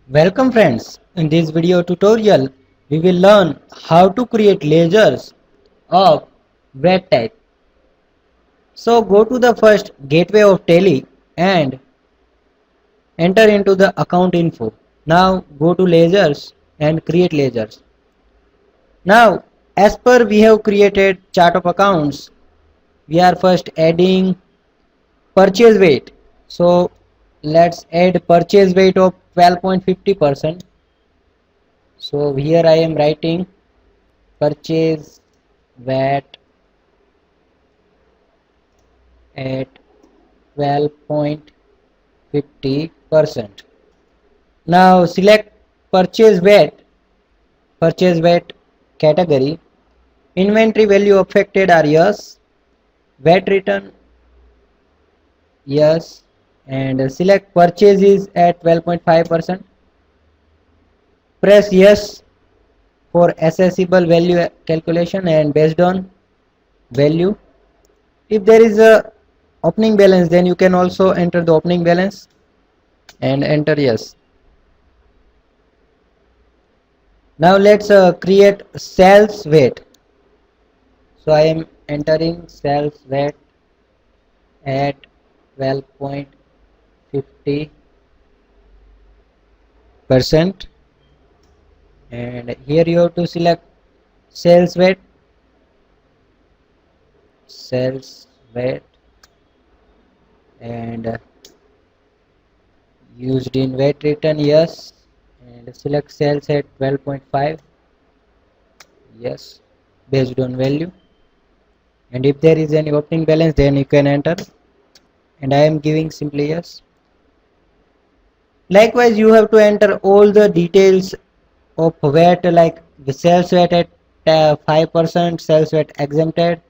Welcome friends. In this video tutorial, we will learn how to create lasers of wet type. So go to the first gateway of Tally and enter into the account info. Now go to lasers and create lasers. Now as per we have created chart of accounts, we are first adding purchase weight. So let's add purchase weight of 12.50%. So here I am writing purchase VAT at 12.50%. Now select purchase VAT category. Inventory value affected are yes, VAT return yes, and select purchases at 12.5%. Press yes for accessible value calculation and based on value. If there is a opening balance, then you can also enter the opening balance and enter yes. Now let's create sales weight. So I am entering sales weight at 12.50%, and here you have to select sales weight and used in VAT return yes, and select sales at 12.5 yes based on value, and if there is any opening balance then you can enter, and I am giving simply yes. Likewise you have to enter all the details of VAT, like the sales VAT at 5%, sales VAT exempted,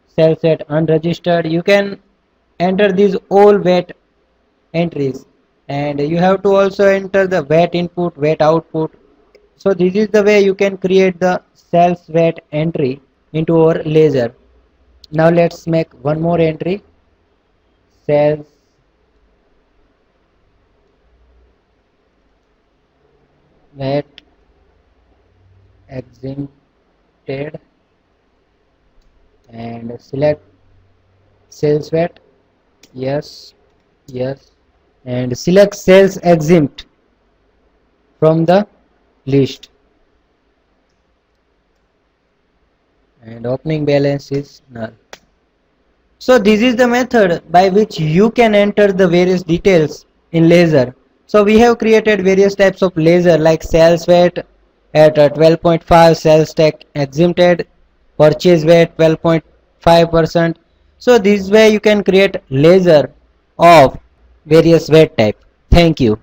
sales VAT unregistered. You can enter these all VAT entries, and you have to also enter the VAT input, VAT output. So this is the way you can create the sales VAT entry into our laser. Now let's make one more entry, sales VAT exempted, and select sales VAT yes, yes, and select sales exempt from the list, and opening balance is null. So this is the method by which you can enter the various details in laser. So we have created various types of laser like sales VAT at 12.5, sales tax exempted, purchase VAT 12.5%. So this way you can create laser of various VAT type. Thank you.